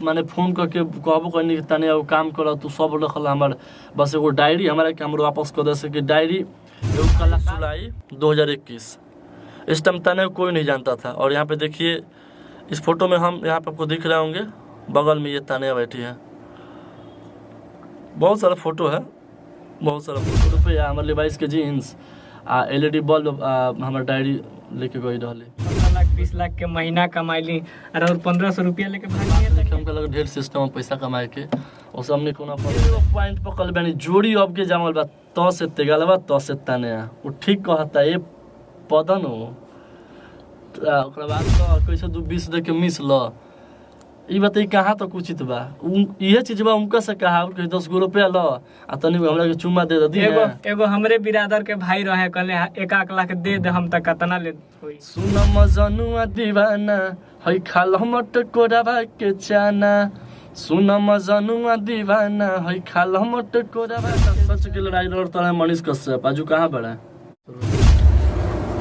माने फोन करके कहबो करनी कि तने एगो काम कर तू सब रखल हमार बस एगो डायरी हमारा के हमरो वापस कर दे से कि डायरी एगो कल जुलाई 2021 इस टाइम तने कोई नहीं जानता था। और यहाँ पे देखिए इस फोटो में हम यहाँ पे आपको दिख रहे होंगे बगल में ये तानिया बैठी है। बहुत सारा फोटो है, बहुत सारा फोटो रुपया हमारे लिवाइस के जीन्स LED बल्ब हमारे डायरी लेके गई रही 15 लाख 20 लाख के महीना कमाइली और 1500 रुपया लेके भागी। हमको लगा ढेर सिस्टम पैसा कमाए के और हमने कोना पॉइंट पकड़ बानी जोड़ी अब के जामल बा तो से तेगलवा तो से तने वो ठीक कहता ये पदन हो ओकरा बाद तो कैसे 20 दे के मिस ल ई बताई कहाँ तक उचित बा इहे चीज बा उनका से कहा कि 10 गो रुपया ल आ तनी हमरा के चुम्मा दे दी एगो हमरे बिरादर के भाई रहे कहले 1 लाख दे दे हम तक कतना ले होई। सुन मजनुआ दीवाना है खाल मट कोराबा के चाना सुन मजनुआ दीवाना है खाल मट कोराबा सच के लड़ाई लड़ता है मनीष कश्यप आजू कहाँ बड़ा।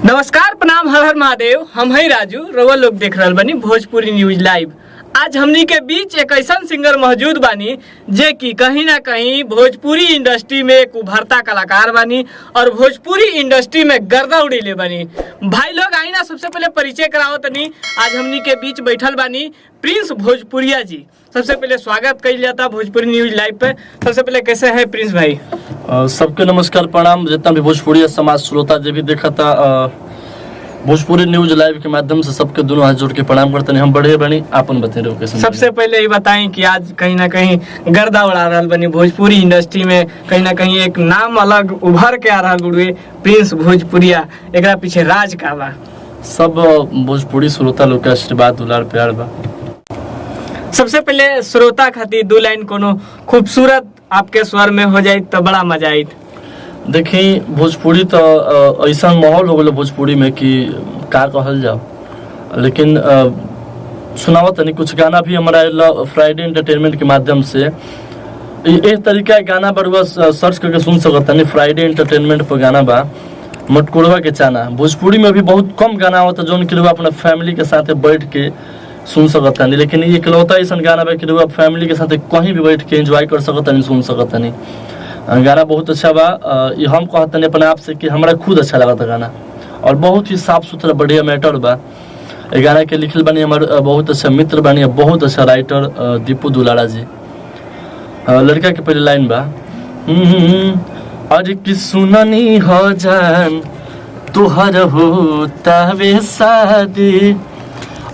नमस्कार प्रणाम हर हर महादेव हम है राजू रउआ लोग देख रहल बानी भोजपुरी न्यूज लाइव। आज हमनी के बीच एक ऐसा सिंगर मौजूद बानी जे कि कहीं ना कहीं भोजपुरी इंडस्ट्री में एक उभरता कलाकार बानी और भोजपुरी इंडस्ट्री में गर्दा उड़ीले बानी। भाई लोग आई ना सबसे पहले परिचय कराओ तनी। आज हमनी के बीच बैठल बानी प्रिंस भोजपुरिया जी। सबसे पहले स्वागत कइल जाता भोजपुरी न्यूज लाइव पे। सबसे पहले कैसे है प्रिंस भाई? सबके नमस्कार प्रणाम। जितना भी भोजपुरी समाज श्रोता जो भी देखा था भोजपुरी न्यूज लाइव के माध्यम से सबके दोनों हाथ जोड़ के प्रणाम करते हैं। हम बढ़िया बनी आपन बते रहो कैसे। सबसे पहले ये बताएं कि आज कहीं ना कहीं गर्दा उड़ा रहा बनी भोजपुरी इंडस्ट्री में, कहीं ना कहीं एक नाम अलग उभर के आ रहा बुढ़े प्रिंस भोजपुरिया, एकरा पीछे राज का बा? सब भोजपुरी श्रोता लोग के आशीर्वाद दुलार प्यार बा। सबसे पहले श्रोता खातिर 2 लाइन कोनो खूबसूरत आपके स्वर में हो जाए तो बड़ा मजा आई। देखिए भोजपुरी तो ऐसा माहौल हो गया भोजपुरी में कि का कहल जाओ, लेकिन सुनाओ तनी कुछ गाना भी हमारा फ्राइडे एंटरटेनमेंट के माध्यम से एक तरीका है गाना बड़ुआ सर्च करके सुन सकता नहीं। फ्राइडे एंटरटेनमेंट पर गाना बा मटकोड़वा के चाना। भोजपुरी में भी बहुत कम गाना होता जो कि लोग अपना फैमिली के साथ बैठ के सुन सकता नहीं, लेकिन ये इकलौता ऐसा गाना बा कि लोग फैमिली के साथ कहीं भी बैठ के एंजॉय कर सकता नहीं, सुन सकता नहीं। गाना बहुत अच्छा बा। ये हम कहते अपने आप से कि हमारा खुद अच्छा लगा था गाना और बहुत ही साफ सुथरा बढ़िया मैटर बा। ये गाना के लिखल बनी हमारे बहुत अच्छा मित्र बनी, बहुत अच्छा राइटर दीपू दुलारा जी। लड़का के पहले लाइन बा अरे कि सुननी हो जान तुहर होता वे शादी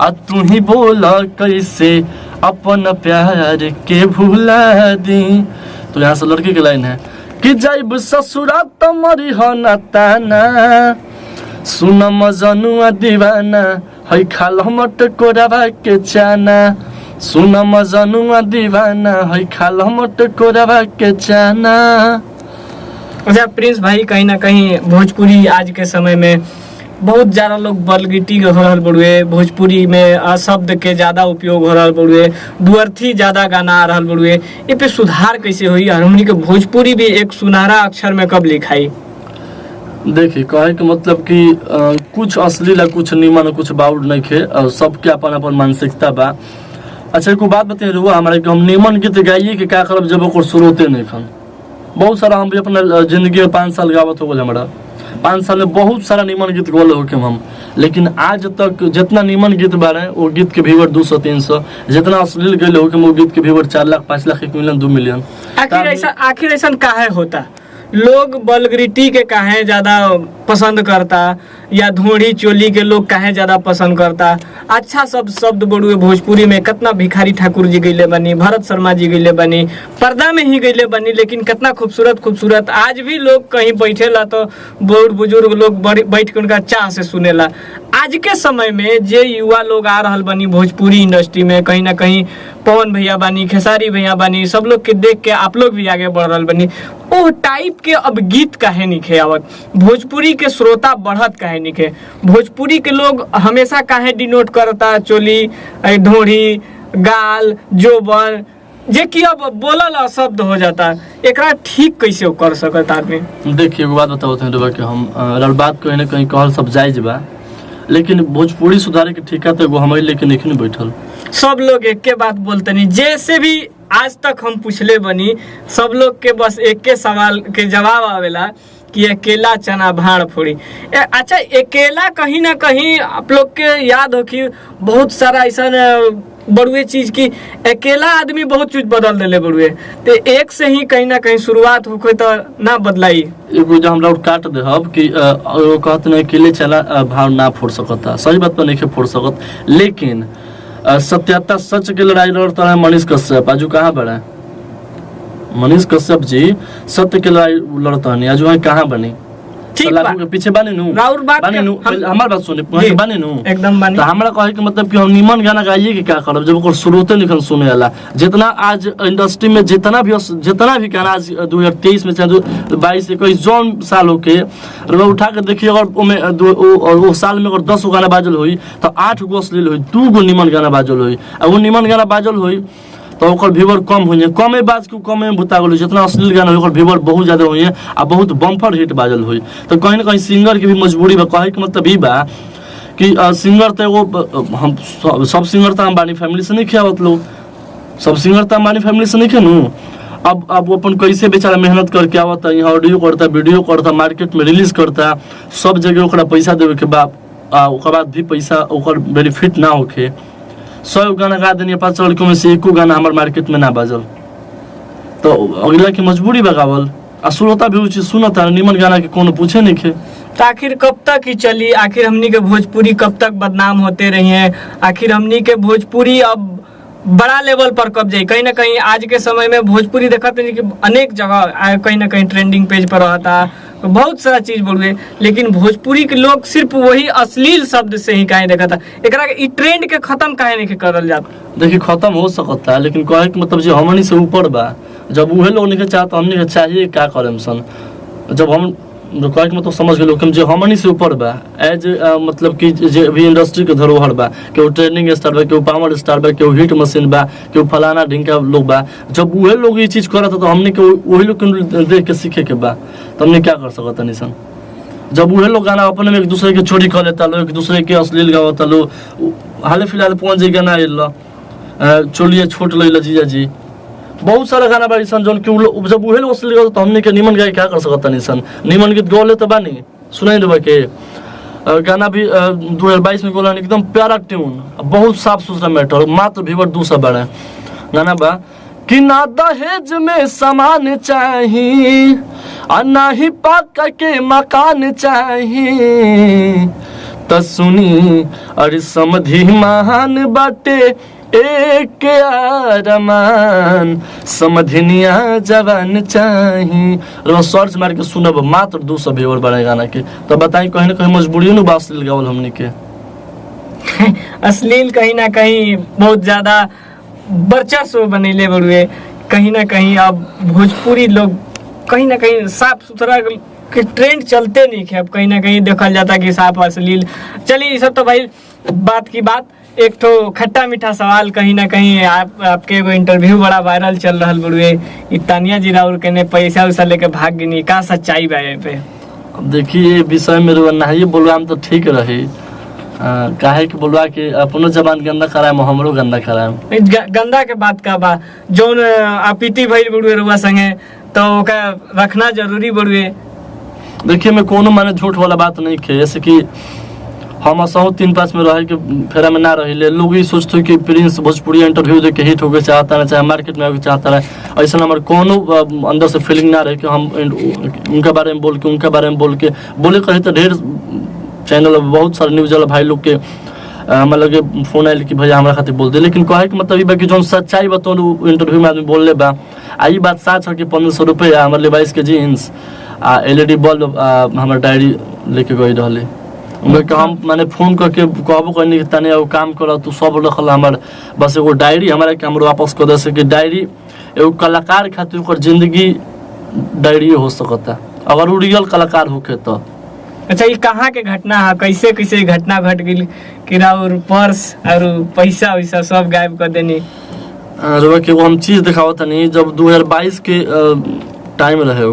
आ तू ही बोला कैसे अपन प्यार के भुला दी। तो यहाँ से लड़की की लाइन है कि जाइब ससुरा तमरी हो न ताना सुन मजनुआ दीवाना है खाल मट कोराबा के चाना सुन मजनुआ दीवाना है खाल मट कोराबा के चाना। अच्छा प्रिंस भाई, कहीं ना कहीं भोजपुरी आज के समय में बहुत ज्यादा लोग वल्गैरिटी हो रहा बड़ुए, भोजपुरी में शब्द के ज्यादा उपयोग हो रहा बड़ुए, दुअर्थी ज्यादा गाना आ रहा बड़ुए, ये पे सुधार कैसे हुई? हमनी के भोजपुरी भी एक सुनहरा अक्षर में कब लिखाई? देखिए कहे के मतलब कि कुछ अश्लील कुछ निमन कुछ बाउड नहीं खे, सबके अपन अपन मानसिकता बा। अच्छा एक बात बताइए रुआ हमारे कि हम निमन गीत गाइए कि क्या करब जब ओकर सुरोते नहीं खन। बहुत सारा हम भी अपना जिंदगी में 5 साल गावत हो गए, हमारा 5 साल में बहुत सारा निमन गीत गौल हो के हम, लेकिन आज तक जितना निमन गीत बारे वो गीत के व्यूअर 200-300, जितना अश्लील गए हो वो गीत के viewer 4 lakh 5 lakh 1 million 2 million. आखिर ऐसा काहे होता? लोग वल्गैरिटी के काहे ज्यादा पसंद करता या धोड़ी चोली के लोग काहे ज्यादा पसंद करता? अच्छा सब शब्द बड़ुए भोजपुरी में कितना भिखारी ठाकुर जी गईले बनी, भरत शर्मा जी गईले बनी, पर्दा में ही गईले बनी, लेकिन कितना खूबसूरत खूबसूरत आज भी लोग कहीं बैठेला तो बूढ़ बुजुर्ग लोग बैठ के उनका चाह से सुनेला। आज के समय में जे युवा लोग आ रहा बनी भोजपुरी इंडस्ट्री में, कहीं ना कहीं पवन भैया बानी, खेसारी भैया बानी, सब लोग के देख के आप लोग भी आगे बढ़ रहा बनी। ओ टाइप के अब गीत काहे निखे आवत? भोजपुरी के श्रोता बढ़त काहे निखे? भोजपुरी के लोग हमेशा काहे डिनोट करता चोली, ढोड़ी, गाल, जोबन, जे कि अब बोलल शब्द हो जाता। एकरा ठीक कैसे कर सकता आदमी? देखिए एक बात बताओ कि हम बात कहीं ना कहीं कहल सब जायज बा, लेकिन भोजपुरी सुधारे के ठेका तो एगो हमारे लेके नहीं बैठल। सब लोग एक के बात बोलते नहीं, जैसे भी आज तक हम पूछले बनी सब लोग के बस एक के सवाल के जवाब आवेला कि अकेला चना भाड़ फोड़ी। अच्छा, अकेला कहीं ना कहीं आप लोग के याद हो कि बहुत सारा ऐसा बड़ुए चीज की अकेला आदमी बहुत चीज बदल देले बड़ुए, तो एक से ही कहीं ना कहीं शुरुआत हो तो ना बदलाई। एगो जो हमरा काट दे हब कि वो कहते नहीं अकेले चला भाव ना फोड़ सकता, सही बात तो नहीं फोड़ सकत, लेकिन सत्यता सच के लड़ाई लड़ता है मनीष कश्यप। आजू कहाँ बड़ा मनीष कश्यप जी सत्य के लड़ाई लड़ता नहीं, आजू कहाँ बनी के पीछे बानी नु हमार बात सुने बानी नु एकदम बानी। तो हमरा कहे के मतलब कि हम निमन गाना गाइए कि क्या करब जब ओकर श्रोते निकल सुने वाला। जितना आज इंडस्ट्री में जितना भी गाना आज 2023 में चाहे 22 21 जौन साल होके उठा के देखिए, अगर वो साल में अगर 10 गाना बाजल हुई तो 8 गो अश्लील हुई, 2 गो निमन गाना बाजल हुई। और वो निमन गाना बाजल हुई तो ओकर व्यूवर कम हुई, कमे बाज के कमे में बुता गल। जितना अश्लील गाना हुई ओकर व्यूवर बहुत ज्यादा हुई आ बहुत बम्पर हिट बाजल हुई। तो कहीं ना कहीं सिंगर की भी मजबूरी बा, कहे के मतलब ई बा कि सिंगर तो एगो हम सब सिंगर तो हम बानी फैमिली से नहीं खियावत लोग, सब सिंगर तो हम बानी फैमिली से नहीं खेनू। अब वो अपन कैसे बेचारा मेहनत करके आवता, यहाँ ऑडियो करता, वीडियो करता, मार्केट में रिलीज करता, सब जगह ओकरा पैसा देवे के बाद ओकर बाद भी पैसा ओकर बेनिफिट ना होके 100 गाना गा देनी 5 लड़कों में से 1 गाना हमारे मार्केट में ना बाजल, तो अगला की मजबूरी बगावल। आ श्रोता भी चीज सुनता निमन गाना के कोनो पूछे नहीं खे। तो आखिर कब तक ही चली, आखिर हमनी के भोजपुरी कब तक बदनाम होते रही है, आखिर हमनी के भोजपुरी अब बड़ा लेवल पर कब जाए। कहीं ना कहीं आज के समय में भोजपुरी देखते हैं कि अनेक जगह कहीं ना कहीं ट्रेंडिंग पेज पर रहता, बहुत सारा चीज बोलुए, लेकिन भोजपुरी के लोग सिर्फ वही अश्लील शब्द से ही कहीं देखा था। एक ट्रेंड के खत्म कहे नहीं करल जाता। देखिए खत्म हो सकता है, लेकिन कहे के मतलब जो हमनी से ऊपर बा, जब उहे लोग नहीं चाहता हमनी के चाहिए क्या करें सन। जब हम कहे के मतलब समझ गए लोग जो हमनी से ऊपर बा एज मतलब कि जे भी इंडस्ट्री के धरोहर बा, केहू ट्रेंडिंग स्टार बा, केहू पावर स्टार बा, केहू हिट मशीन बा, केहू फलाना ढिंका लोग बा, जब उहे लोग ये चीज करता तो हमनी के वही लोग के देख के सीखे के बा, तो हमने क्या कर सकता निसन। जब उहे लोग गाना अपने में एक दूसरे के चोरी कर लेता लो, एक दूसरे के अश्लील गावता लो। हाल फिलहाल 5 जी गाना आयल चोलिए छोट लैला जीजा जी, बहुत सारा गाना बा सन जौन कि जब उहे लोग अश्लील गावता तो हमने के निमन गाय क्या कर सकता निसन। निमन गीत गौले तो बानी सुनाई देबा के गाना भी 2022 में गोला एकदम प्यारा ट्यून, बहुत साफ सुथरा मैटर, मात्र व्यूअर 200 बड़ा गाना बा कि ना दहेज में सामान चाहिए और ना ही पक्का के मकान चाहिए, तो सुनी अरे समधि महान बाटे एक आरमान समझनिया जवान चाहिए। और सर्च मार के सुनब मात्र 200 व्यूअर बड़े गाना के, तो बताई कहीं ना कहीं मजबूरी न बा अश्लील गावल हमनी के। अश्लील कहीं ना कहीं बहुत ज्यादा वर्चस्व बनेले बड़ुए, कहीं ना कहीं अब भोजपुरी लोग कहीं ना कहीं साफ सुथरा के ट्रेंड चलते नहीं है। अब कहीं ना कहीं देखा जाता कि साफ अश्लील चलिए, ये सब तो भाई बात की बात। एक तो खट्टा मीठा सवाल, कहीं ना कहीं आपके एगो इंटरव्यू बड़ा वायरल चल रहा बड़ुए, तानिया जी राउर के ने पैसा उसा लेके भाग गई, का सच्चाई बा पे? देखिए विषय में नहीं बोलवा तो ठीक रही, काहे कि बोलवा कि अपनो जबान गंदा कराए हमरो गंदा कराए। गंदा के बात का बा जौन अपीती भइल बड़ुए रुआ संगे, तो ओका रखना जरूरी बड़ुए। देखिए मैं कोनो माने झूठ वाला बात नहीं खे, जैसे कि हम असहु 3-5 में रहे के फेरा में ना रहिले, लोग ये सोचते कि प्रिंस भोजपुरी इंटरव्यू दे के हिट होके चाहता है, चाहे मार्केट में होके चाहता है, ऐसा हमारे कोनो अंदर से फीलिंग ना रहे कि हम उनके बारे में बोल के बोले कहे तो ढेर चैनल बहुत सारे न्यूज वाला भाई लोग के हमारे लगे फोन आयल कि भैया हमारा खातिर बोल दे, लेकिन कहे के मतलब ये कि जो सच्चाई बताओ इंटरव्यू में आदमी बोल ले बा। आई बात सच है कि 1500 रुपया हमारे 22 के जीन्स LED बल्ब हमारे डायरी लेके गई रही। उनके हम मैंने फोन करके कहबो करनी कि तने वो काम कर तू सब रखल हमार बस एगो डायरी हमारा के हम वापस कर दे सके। डायरी एगो कलाकार खातिर ओकर जिंदगी डायरी हो सकता अगर वो रियल कलाकार होके तो। अच्छा ये कहाँ के घटना है, कैसे कैसे घटना घट गई कि और पर्स और पैसा वैसा सब गायब कर देनी? अरे कि हम चीज दिखावत नहीं, जब 2022 के टाइम रहे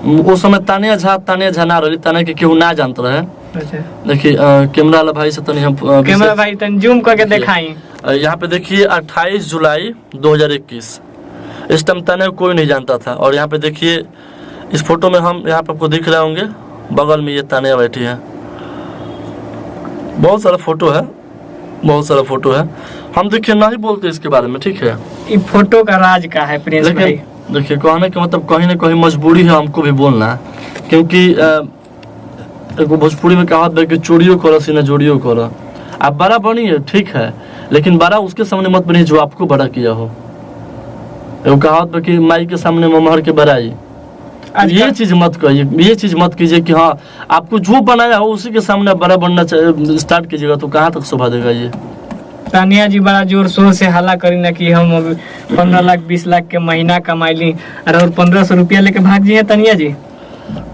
वो समय तानिया झा ना रही, तानिया के केहू ना जानते रहे। अच्छा देखिए कैमरा वाला भाई से तनी हम कैमरा भाई तन जूम करके दिखाई। यहाँ पे देखिए 28 जुलाई 2021, इस टाइम ताने कोई नहीं जानता था। और यहाँ पे देखिए इस फोटो में हम यहाँ पे आपको दिख रहे होंगे, बगल में ये तानिया बैठी है। बहुत सारा फोटो है, बहुत सारा फोटो है। हम देखिए ना ही बोलते इसके बारे में, ठीक है। ये फोटो का राज का है प्रिंस भाई। लेकिन देखिए कहने का मतलब कहीं ना कहीं मजबूरी है हमको भी बोलना, क्योंकि एगो भोजपुरी में कहावत है कि चोरियों करो सीना जोड़ियों करो। आप बड़ा बनिए ठीक है, लेकिन बड़ा उसके सामने मत बनिए जो आपको बड़ा किया हो। एगो कहावत है कि माई के सामने ममहर के बड़ाई, ये चीज मत कहिए, ये चीज मत कीजिए कि हाँ आपको जो बनाया हो उसी के सामने बड़ा बनना स्टार्ट कीजिएगा, तो कहाँ तक शोभा देगा ये। तानिया जी बड़ा जोर शोर से हल्ला करी ना कि हम 15 लाख 20 लाख के महीना कमाइली और 1500 रुपया लेके भाग जी है। तानिया जी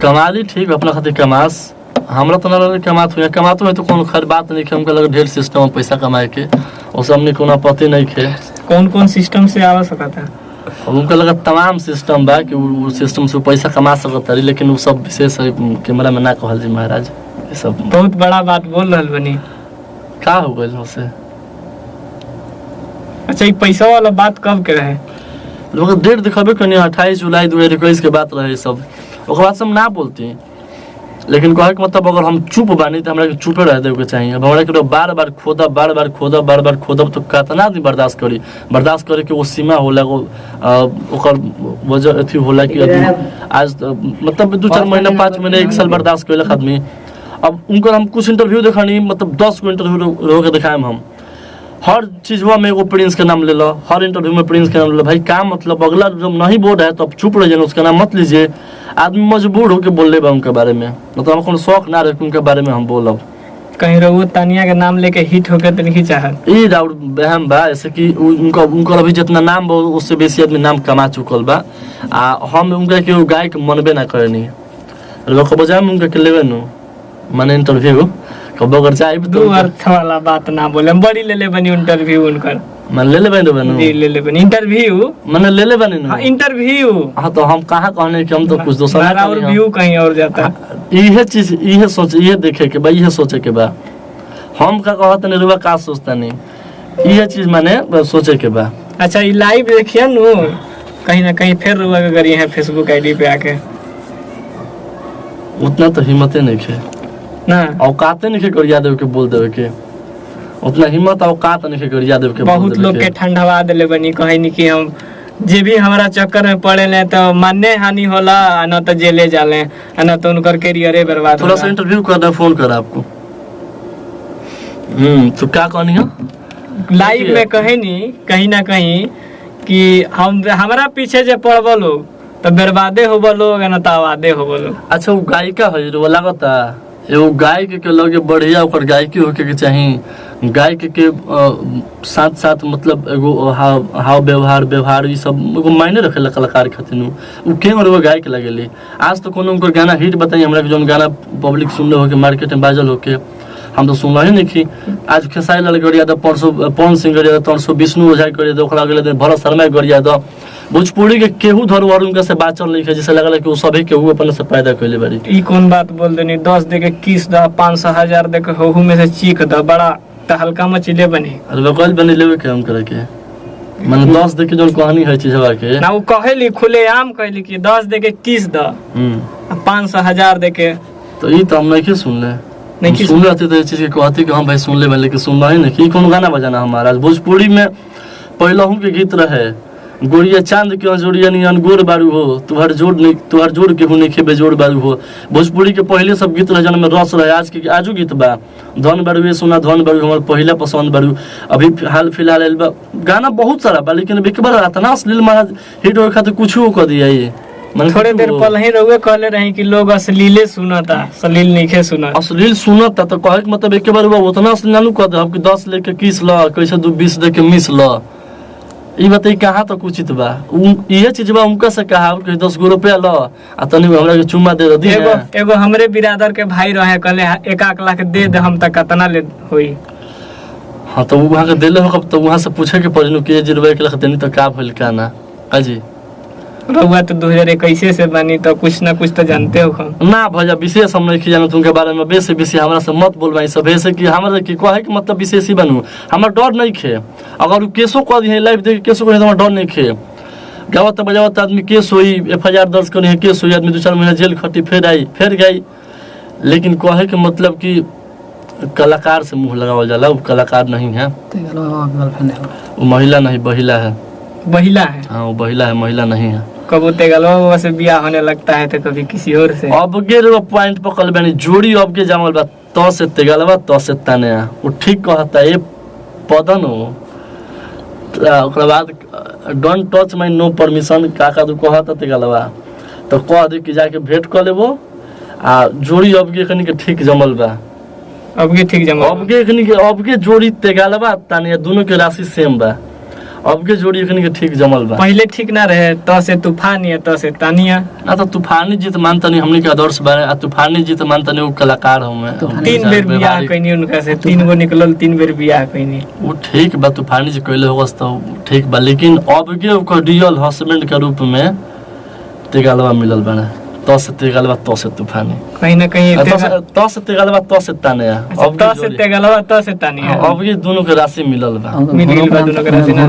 कमाली ठीक अपना खातिर कमास, हमरा तो ना कमात हुआ, कमाते हुए तो कोनो खर बात नहीं है। हमको लगे ढेर सिस्टम पैसा कमाए के, और सब हमने कोनो पति नहीं खे। कौन कौन सिस्टम से आवा सकता है? और उनका लगा तमाम सिस्टम बा कि वो सिस्टम से पैसा कमा सकता है, लेकिन वो सब विशेष कैमरा में ना कहल जी महाराज। ये सब बहुत बड़ा बात बोल रहा बनी। का हो गई उसे? अच्छा ये पैसा वाला बात कब के रहे? लोग डेट दिखाबे कनी 28 जुलाई 2021 के बात रहे सब। ओकर बाद से हम ना बोलती, लेकिन कहे के मतलब अगर हम चुप बानी तो हमरा के चुपे रह देवे के चाहिए। अब हमरा के बार बार खोदा बार बार खोदा तो कितना आदमी बर्दाश्त करी। बर्दाश्त करे के वो सीमा होला, ओकर वजह अथी होला कि आज मतलब 2-4 महीना 5 महीने 1 साल बर्दाश्त करेला आदमी। अब उनकर हम कुछ इंटरव्यू दिखानी, मतलब 10 गो इंटरव्यू रो के दिखाएम हम। हर चीज में एगो प्रिंस के नाम ले लो, हर इंटरव्यू में प्रिंस के नाम ले लो। भाई क्या मतलब? अगला जब नहीं बोल रहा है तो आप चुप रह जाए, उसका नाम मत लीजिए। आदमी मजबूर होकर बोल ले उनके बारे में, मतलब हमको शौक ना रहे उनके बारे में हम बोलब। कहीं रहो तानिया के नाम लेके हिट होकर तो नहीं चाहत। ई राउर बहम बा, ऐसे कि उनका अभी जितना नाम बा उससे बेसी आदमी नाम कमा चुकल बा। आ हम उनका के गायक मनबे ना करनी, लोग बजाय में उनका के लेवे नु माने इंटरव्यू कब अगर जाए दो अर्थ वाला बात ना बोले। बड़ी ले ले बनी इंटरव्यू उनकर, मन ले ले बनी जी ले ले बनी इंटरव्यू, मन ले ले बनी हां इंटरव्यू। हां तो हम कहां कहने कि हम तो कुछ दूसरा और व्यू कहीं और जाता। इहे चीज इहे सोच इहे देखे के बा, इहे सोचे के बा। हम का कहत नहीं रुआ का सोचता नहीं, इहे चीज माने सोचे के बा। अच्छा ये लाइव देखिए नु कहीं ना कहीं फिर रुआ अगर ये फेसबुक आईडी पे आके उतना तो हिम्मत नहीं है ना, औकाते नहीं गरिया देव के बोल देवे के, उतना हिम्मत औकात नहीं गरिया देव के। बहुत लोग के ठंडवा देले बनी, कहे नहीं कि हम जे भी हमारा चक्कर में पड़े ले तो मान्य हानि होला, न तो जेले जाले, न तो उनकर कैरियर बर्बाद। थोड़ा सा इंटरव्यू करना, फोन कर आपको। तो क्या कहनी है लाइव में कहे नहीं कहीं ना कहीं कि हम हमारा पीछे जे पड़ब लोग तो बर्बादे होब लोग, न तो आबादे होब लोग। अच्छा वो गायिका है वो लगता एगो गायक के लगे बढ़िया ओकर गायकी होके के चाहिए। गायक के साथ साथ मतलब एगो हाव व्यवहार ई सब एगो मायने रखेला कलाकार खातिर। उ के और वो गायक लगेली। आज तो कोनो उनकर गाना हिट बताइए हमरा के, जोन गाना पब्लिक सुनले होके मार्केट में बाजल होके हम तो सुनल ही नहीं की। आज खेसारी लाल गरिया द, परसों पवन सिंह गरिया द, तरसों विष्णु ओझा गरिया द, ओकरा अगले दिन भरत शर्मा गरिया द। भोजपुरी के केहू धरोहर उनका से बात चल नहीं है, जैसे लगल कि वो सभी केहू अपने से पैदा कैले बारी। ई कौन बात बोल देनी? 10 दे के 21 द, 500 1000 दे के होहू में से चीख द, बड़ा तहलका मचिले बनी। अरे बकल बनी लेवे के हम करे के माने 10 दे के जोन कहानी है चीज हवा के ना, वो कहेली खुले आम कहली कि 10 दे के 21 द, 500 1000 दे के। तो ई तो हम नहीं सुनले, नहीं सुन रहे थे तो ये चीज के कहती कि हम भाई सुन ले वाले के सुनना ही नहीं। कौन गाना बजाना हमारा भोजपुरी में पहला के गीत रहे, गोरिया चांद क्यों जोड़िया नियन गोर बारू हो, तुहर जोड़ के हुने के बेजोड़ बारू हो। भोजपुरी के पहले सब गीत रहे में रस रहे। आज के आजू गीत बा धन बारू ये सुना धन बारू हमारे पहला पसंद बारू। अभी हाल फिलहाल गाना बहुत सारा बा, लेकिन एक बार आता ना अश्लील महाराज हिट हो खातिर कुछ कर दिया। ये थोड़े देर पहले ही रहुए कहले रही कि लोग अश्लीले सुनता, अश्लील नहीं सुना। अश्लील सुनता तो कहे मतलब एक बार उतना अश्लील ना कर दे कि 10 लेके 21 ल, कैसे 20 दे के मिस ल। ई बताई कहाँ तक उचित बा? ये चीज बा उनका से कहा कि 10 गो रुपया ल आ तनी हमरा के चुम्मा दे दी। एगो हमरे बिरादर के भाई रहे, कहले 1 लाख दे दे, हम तक कितना ले होई। हां तो वहां के देले हो, तो वहां से पूछे के पड़नु कि 1 रुपया के लाख देनी तो का भइल का ना। हां जी रहुआ तो 2021 से बनी तो कुछ ना कुछ तो जानते हो हम। ना भैया विशेष हम नहीं जानो तुमके बारे में, बेसी बेसी हमरा से मत बोलवाई सब ऐसे कि हमरा की कहे कि मतलब विशेष ही बनू। हमरा डर नहीं खे, अगर केसो कह दी लाइव देख केसो कहे तो हमरा डर नहीं खे। गावत बजावत आदमी केस होई, FIR दर्ज करनी है, केस होई, आदमी 2-4 महीना जेल खटी, फिर आई फिर गई। लेकिन कहे के मतलब कि कलाकार से मुंह लगावल जाला, वो कलाकार नहीं है, वो महिला नहीं बहिला है। बहिला है? हाँ वो बहिला है, महिला नहीं है। कबो तेगलवा से बियाह होने लगता है तो कभी किसी और से। अब के पॉइंट पकड़ बनी जोड़ी अब के जामल बा, तो से तेगलवा तो से तने वो ठीक कहता है पदन हो। ओकरा बाद don't touch my no permission का तू कहता तेगलवा तो कह दे कि जाके भेंट कर लेबो। आ जोड़ी अब के कनी के ठीक जमल बा, अब के ठीक जमल, अब के जोड़ी तेगलवा तने दोनों के राशि सेम बा। अब के जोड़ी एखनी के ठीक जमल बा। पहले ठीक ना रहे, तो से तूफान या तो से तानिया ना तो तूफानी जी तो मानता नहीं हमने के आदर्श बारे, आ तूफानी जी तो मानता नहीं वो कलाकार हूं। 3 बेर बियाह कइनी उनका से, 3 गो निकलल, 3 बेर बियाह कइनी। वो ठीक बा, तूफानी जी कहले होगस तो ठीक बा, लेकिन अब के ओकर रियल हस्बैंड के रूप में तेगलवा मिलल बना। तो से तेगलवा तो से तूफानी कहीं ना कहीं तो से तेगलवा तो से तानिया, अब तो से तेगलवा तो से तानिया, अब ये दोनों के राशि मिलल बा। मिल गेल बा दोनों के राशि ना,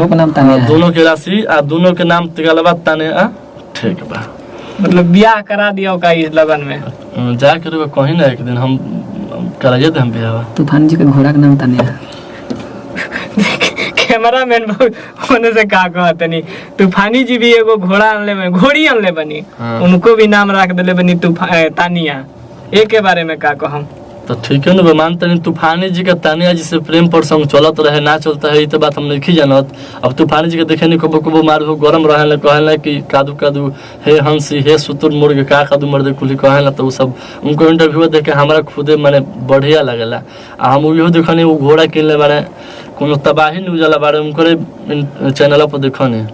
दोनों के राशि आ दोनों के नाम तेगलवा तानिया ठीक बा। मतलब बियाह करा दिया का इस लगन में जाके रुको कहीं ना एक दिन हम कराइए दे हम बियाह। तूफान जी के घोड़ा के नाम तानिया। कैमरामैन होने से का कहते नहीं, तूफानी जी भी एगो घोड़ा अनले में, घोड़ी अनले बनी, उनको भी नाम रख देले बनी तानिया। एक के बारे में का कहम तो ठीक है ना, मानते नहीं तूफानी जी का तानिया जी से प्रेम प्रसंग चलत रहे ना चलता है, ये तो बात हम नहीं जानत। अब तूफानी जी के देखे नहीं कबो कबो मार हो गरम रहे कहला कि कादू कादू हे हंसी हे सुतुर मुर्ग का कादू मर्द कुली कहला, तो सब उनको इंटरव्यू देख के हमारा खुदे माने बढ़िया लगेला। आ हम इहो देखने वो घोड़ा किनले बारे कोनो तबाही न्यूज वाला बारे उनके चैनल पर देखने,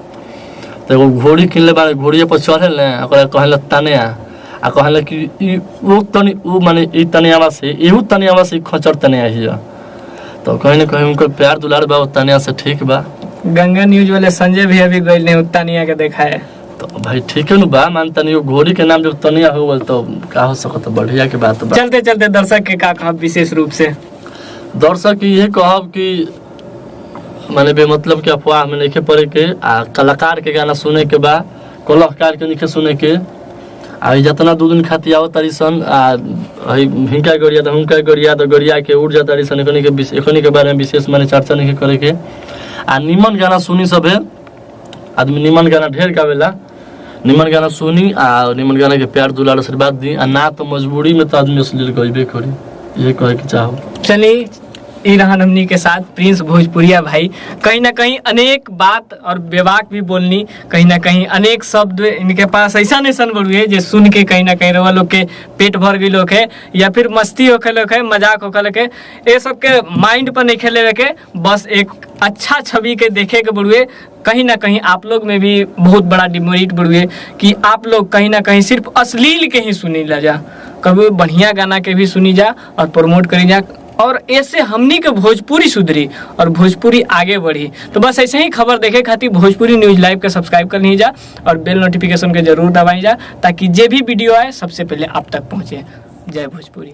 तो एगो घोड़ी किनले बारे, घोड़िया पर चढ़े ले कहला तानिया आ कहला कि वो तनी वो माने ई तनियावा से एहू तनियावा से खचर तनिया हिया, तो कहीं ना कहीं उनका प्यार दुलार बा तनिया से ठीक बा। गंगा न्यूज वाले संजय भी अभी गइल नहीं तनिया के देखा है, तो भाई ठीक है ना बा, मानता नहीं वो घोड़ी के नाम जब तनिया हो गल तो का हो सकत, बढ़िया के बात बा। चलते चलते दर्शक के का कहब विशेष रूप से, दर्शक ये कहब कि माने बे मतलब के अफवाह में नहीं पड़े के, आ कलाकार के गाना सुने के बा, कलाकार के नहीं सुने के। आ जितना 2 दिन खाती आवत तारी सन आ हिंका गरिया तो हुंका गरिया तो गरिया के उड़ जाता सन, एखनी के बारे में विशेष माने चर्चा नहीं करे के। आ निमन गाना सुनी सब है, आदमी निमन गाना ढेर गावेला, निमन गाना सुनी आ निमन गाना के प्यार दुलार आशीर्वाद दी, आ ना तो मजबूरी में तो आदमी अश्लील गइबे करी, ये कहे के चाहो। चलिए ई रहन हमनी के साथ प्रिंस भोजपुरिया भाई, कहीं ना कहीं अनेक बात और बेबाक भी बोलनी, कहीं ना कहीं अनेक शब्द इनके पास ऐसा नहीं बड़ुए जो सुन के कहीं ना कहीं रवा लोग के पेट भर गई लोग है, या फिर मस्ती होके लोग है, मजाक होके लोग है, ये सब के माइंड पर नहीं खेले के, बस एक अच्छा छवि के देखे के बड़ुए। कहीं ना कहीं आप लोग में भी बहुत बड़ा डिमेरिट बड़ुए कि आप लोग कहीं ना कहीं सिर्फ अश्लील के ही सुनी ला जा, कभी बढ़िया गाना के भी सुनी जा और प्रमोट करी जा, और ऐसे हमनी के भोजपुरी सुधरी और भोजपुरी आगे बढ़ी। तो बस ऐसे ही खबर देखे खातिर भोजपुरी न्यूज लाइव के सब्सक्राइब कर ली जा और बेल नोटिफिकेशन के जरूर दबाई जा, ताकि जे भी वीडियो आए सबसे पहले आप तक पहुँचे। जय भोजपुरी।